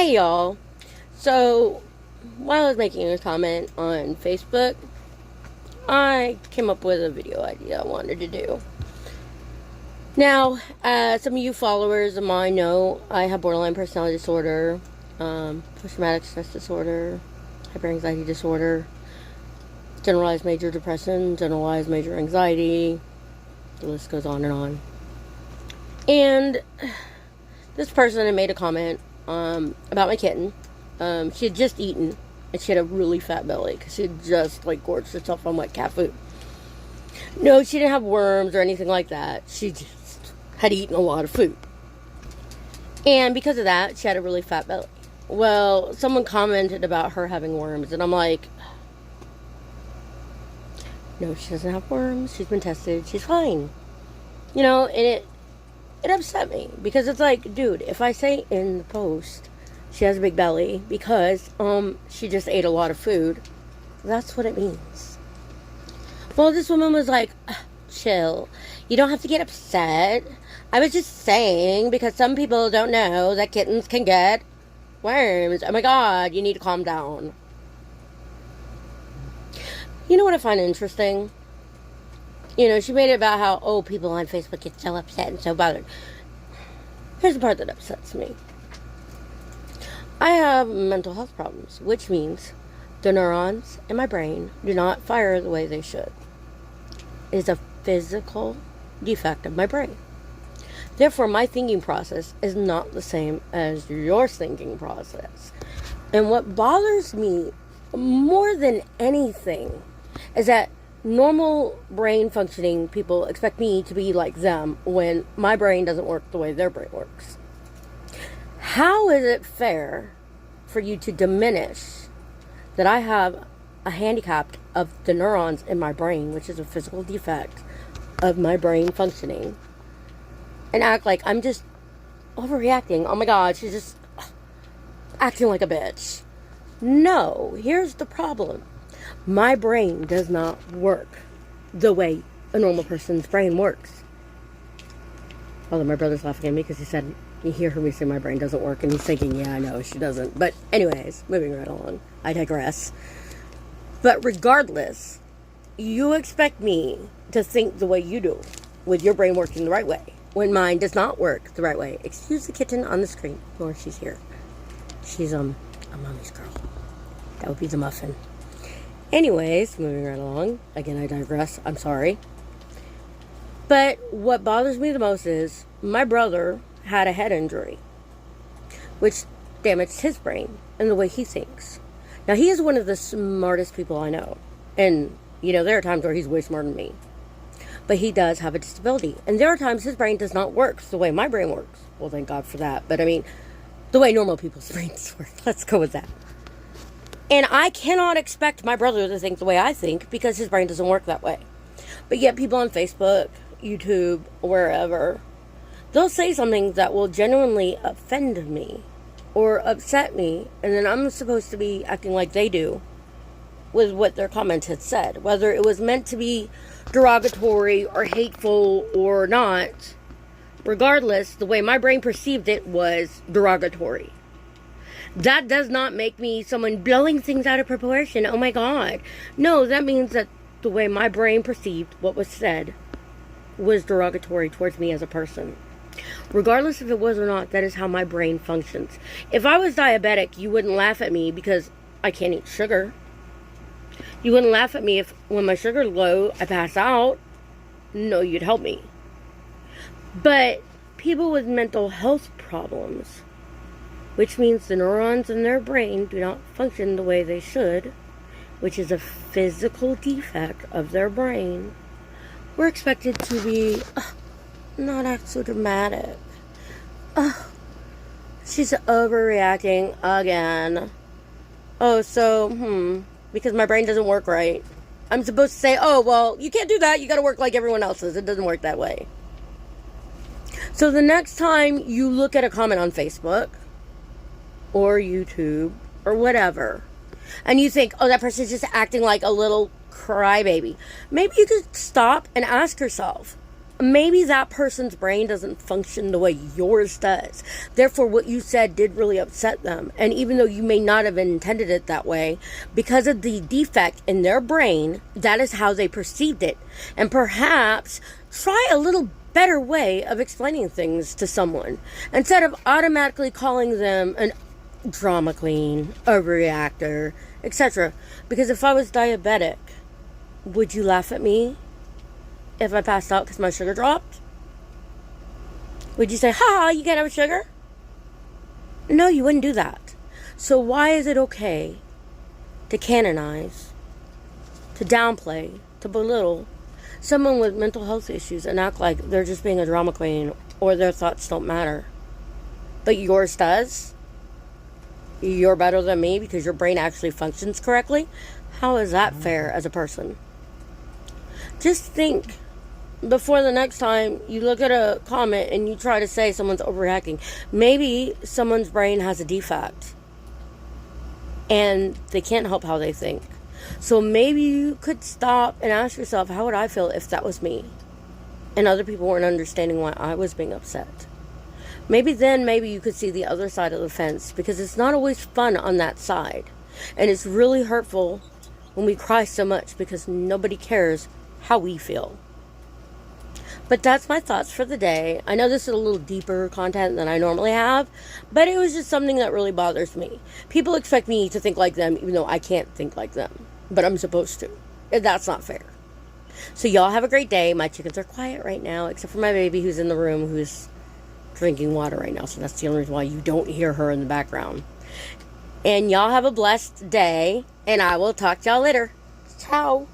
Hey y'all. So, while I was making a comment on Facebook, I came up with a video idea I wanted to do. Now, some of you followers of mine know I have borderline personality disorder, post-traumatic stress disorder, hyperanxiety disorder, generalized major depression, generalized major anxiety. The list goes on and on. And this person had made a comment about my kitten. She had just eaten, and she had a really fat belly because she had just gorged herself on wet cat food. No, she didn't have worms or anything like that. She just had eaten a lot of food, and because of that, she had a really fat belly. Well, someone commented about her having worms, and I'm like, no, she doesn't have worms. She's been tested. She's fine. And it upset me because it's like, dude, if I say in the post she has a big belly because she just ate a lot of food, that's what it means. Well, this woman was like, chill. You don't have to get upset. I was just saying because some people don't know that kittens can get worms. Oh my God, you need to calm down. You know what I find interesting? She made it about how, people on Facebook get so upset and so bothered. Here's the part that upsets me. I have mental health problems, which means the neurons in my brain do not fire the way they should. It is a physical defect of my brain. Therefore, my thinking process is not the same as your thinking process. And what bothers me more than anything is that normal brain functioning people expect me to be like them when my brain doesn't work the way their brain works. How is it fair for you to diminish that I have a handicap of the neurons in my brain, which is a physical defect of my brain functioning, and act like I'm just overreacting? Oh my God, she's just acting like a bitch. No, here's the problem. My brain does not work the way a normal person's brain works. Although my brother's laughing at me because he said, you hear me say my brain doesn't work, and he's thinking, yeah, I know, she doesn't. But anyways, moving right along. I digress. But regardless, you expect me to think the way you do, with your brain working the right way, when mine does not work the right way. Excuse the kitten on the screen. Or she's here. She's a mommy's girl. That would be the muffin. Anyways, moving right along. Again, I digress. I'm sorry. But what bothers me the most is my brother had a head injury, which damaged his brain and the way he thinks. Now, he is one of the smartest people I know. And, there are times where he's way smarter than me. But he does have a disability. And there are times his brain does not work the way my brain works. Well, thank God for that. But, the way normal people's brains work. Let's go with that. And I cannot expect my brother to think the way I think because his brain doesn't work that way. But yet people on Facebook, YouTube, wherever, they'll say something that will genuinely offend me or upset me, and then I'm supposed to be acting like they do with what their comment had said. Whether it was meant to be derogatory or hateful or not, regardless, the way my brain perceived it was derogatory. That does not make me someone blowing things out of proportion. Oh my God. No, that means that the way my brain perceived what was said was derogatory towards me as a person. Regardless if it was or not, that is how my brain functions. If I was diabetic, you wouldn't laugh at me because I can't eat sugar. You wouldn't laugh at me if when my sugar's low, I pass out. No, you'd help me. But people with mental health problems, which means the neurons in their brain do not function the way they should, which is a physical defect of their brain, we're expected to be, not act so dramatic. She's overreacting again. Because my brain doesn't work right, I'm supposed to say, you can't do that. You got to work like everyone else's. It doesn't work that way. So the next time you look at a comment on Facebook or YouTube or whatever, and you think, that person's just acting like a little crybaby, maybe you could stop and ask yourself, maybe that person's brain doesn't function the way yours does. Therefore, what you said did really upset them. And even though you may not have intended it that way, because of the defect in their brain, that is how they perceived it. And perhaps try a little better way of explaining things to someone instead of automatically calling them an drama queen, a reactor, etc. Because if I was diabetic, would you laugh at me if I passed out because my sugar dropped? Would you say, ha, you can't have sugar? No, you wouldn't do that. So why is it okay to canonize, to downplay, to belittle someone with mental health issues and act like they're just being a drama queen or their thoughts don't matter? But yours does? You're better than me because your brain actually functions correctly? How is that fair as a person? Just think before the next time you look at a comment and you try to say someone's overreacting. Maybe someone's brain has a defect and they can't help how they think. So maybe you could stop and ask yourself, how would I feel if that was me and other people weren't understanding why I was being upset? Maybe you could see the other side of the fence, because it's not always fun on that side. And it's really hurtful when we cry so much because nobody cares how we feel. But that's my thoughts for the day. I know this is a little deeper content than I normally have, but it was just something that really bothers me. People expect me to think like them, even though I can't think like them, but I'm supposed to. And that's not fair. So y'all have a great day. My chickens are quiet right now, except for my baby who's in the room, who's drinking water right now. So that's the only reason why you don't hear her in the background. And y'all have a blessed day, and I will talk to y'all later. Ciao.